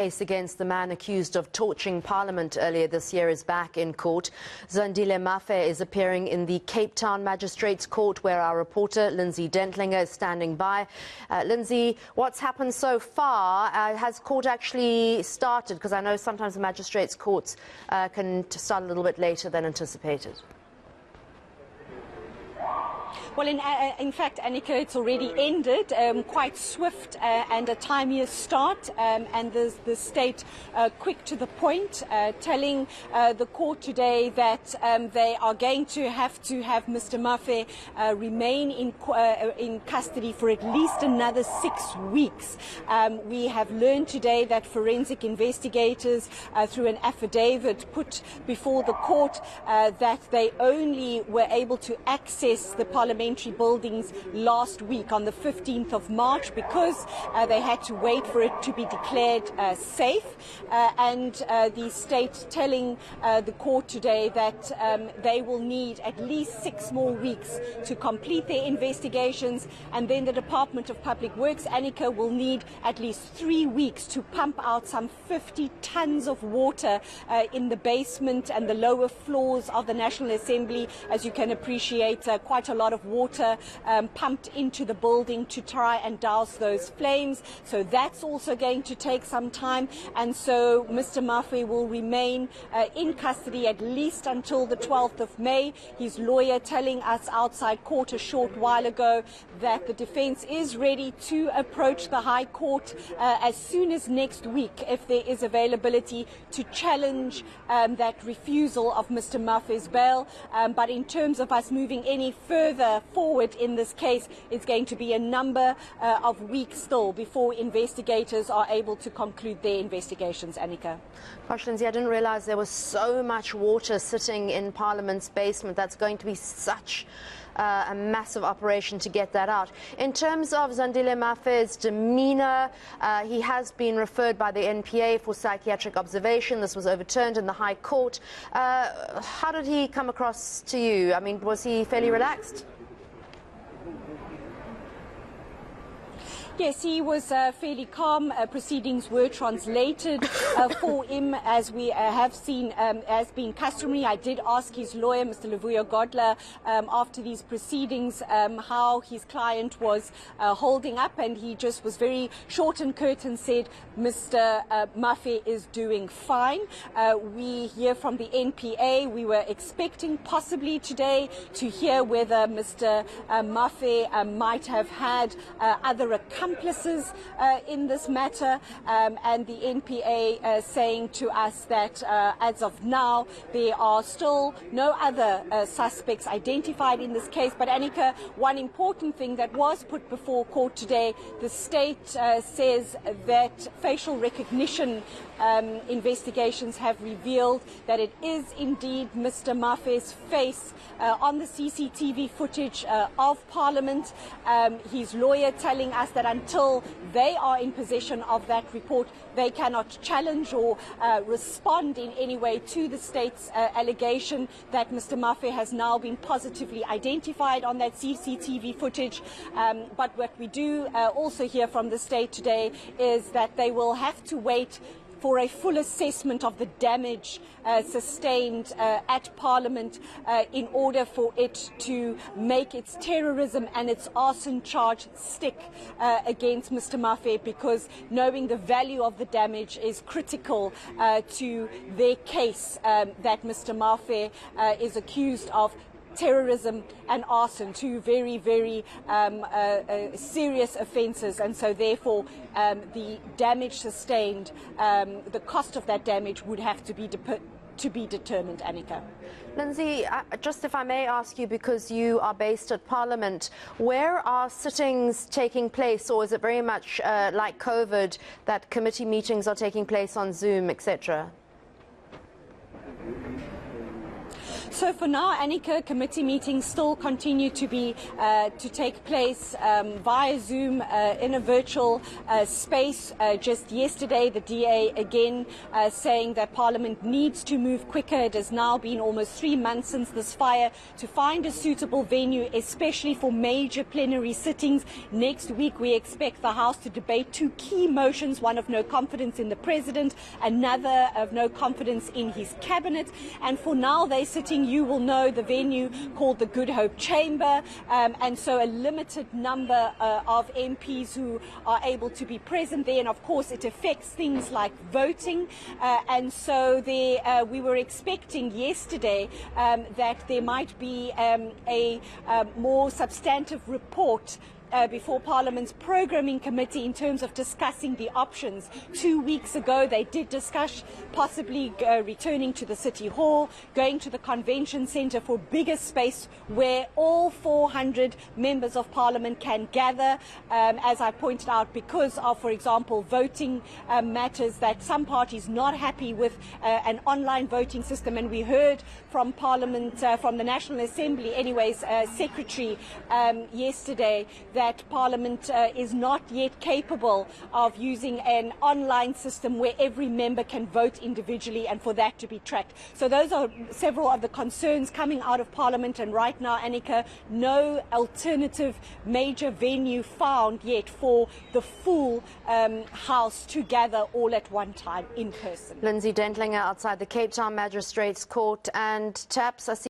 Case against the man accused of torching Parliament earlier this year is back in court. Zandile Mafe is appearing in the Cape Town Magistrates Court, where our reporter Lindsay Dentlinger is standing by. Lindsay, what's happened so far? Has court actually started? Because I know sometimes the magistrates' courts can start a little bit later than anticipated. Well, in fact, Annika, it's already ended, quite swift and a timelier start, and the state quick to the point, telling the court today that they are going to have Mr. Mafe remain in custody for at least another 6 weeks. We have learned today that forensic investigators, through an affidavit put before the court, that they only were able to access the Parliamentary buildings last week on the 15th of March because they had to wait for it to be declared safe, and the state telling the court today that they will need at least 6 more weeks to complete their investigations, and then the Department of Public Works, Annika, will need at least 3 weeks to pump out some 50 tons of water in the basement and the lower floors of the National Assembly. As you can appreciate, quite a lot of water pumped into the building to try and douse those flames. So that's also going to take some time. And so Mr. Mafe will remain in custody at least until the 12th of May. His lawyer telling us outside court a short while ago that the defense is ready to approach the High Court as soon as next week, if there is availability, to challenge that refusal of Mr. Mafe's bail. But in terms of us moving any further forward in this case, it's going to be a number of weeks still before investigators are able to conclude their investigations, Annika. Gosh, Lindsay, I didn't realize there was so much water sitting in Parliament's basement. That's going to be such a massive operation to get that out. In terms of Zandile Mafe's demeanour, he has been referred by the eNCA for psychiatric observation. This was overturned in the High Court. How did he come across to you? I mean, was he fairly relaxed? Yes, he was fairly calm. Proceedings were translated for him, as we have seen as being customary. I did ask his lawyer, Mr. Luvuyo Godla, after these proceedings how his client was holding up, and he just was very short and curt and said Mr. Mafe is doing fine. We hear from the NPA. We were expecting possibly today to hear whether Mr. Mafe might have had other accomplices in this matter, and the NPA saying to us that as of now there are still no other suspects identified in this case. But Annika, one important thing that was put before court today, the state says that facial recognition investigations have revealed that it is indeed Mr. Mafe's face on the CCTV footage of Parliament. His lawyer telling us that until they are in possession of that report, they cannot challenge or respond in any way to the state's allegation that Mr. Mafe has now been positively identified on that CCTV footage. But what we do also hear from the state today is that they will have to wait for a full assessment of the damage sustained at Parliament in order for it to make its terrorism and its arson charge stick against Mr. Mafe, because knowing the value of the damage is critical to their case that Mr. Mafe is accused of terrorism and arson, two very, very serious offences, and so therefore the damage sustained, the cost of that damage would have to be determined, Annika. Lindsay, just if I may ask you, because you are based at Parliament, where are sittings taking place, or is it very much like COVID, that committee meetings are taking place on Zoom, etc.? So for now, eNCA committee meetings still continue to be to take place via Zoom in a virtual space. Just yesterday, the DA again saying that Parliament needs to move quicker. It has now been almost 3 months since this fire to find a suitable venue, especially for major plenary sittings. Next week, we expect the House to debate 2 key motions, one of no confidence in the President, another of no confidence in his cabinet. And for now, they're sitting, you will know, the venue called the Good Hope Chamber, and so a limited number of MPs who are able to be present there, and of course it affects things like voting, and so there, we were expecting yesterday that there might be a more substantive report before Parliament's Programming Committee in terms of discussing the options. 2 weeks ago, they did discuss possibly returning to the City Hall, going to the Convention Centre for bigger space where all 400 members of Parliament can gather, as I pointed out, because of, for example, voting matters, that some parties not happy with an online voting system. And we heard from Parliament, from the National Assembly anyways, Secretary yesterday, that Parliament is not yet capable of using an online system where every member can vote individually and for that to be tracked. So those are several of the concerns coming out of Parliament, and right now, Annika, no alternative major venue found yet for the full House to gather all at one time in person. Lindsay Dentlinger outside the Cape Town Magistrates Court, and Taps, I see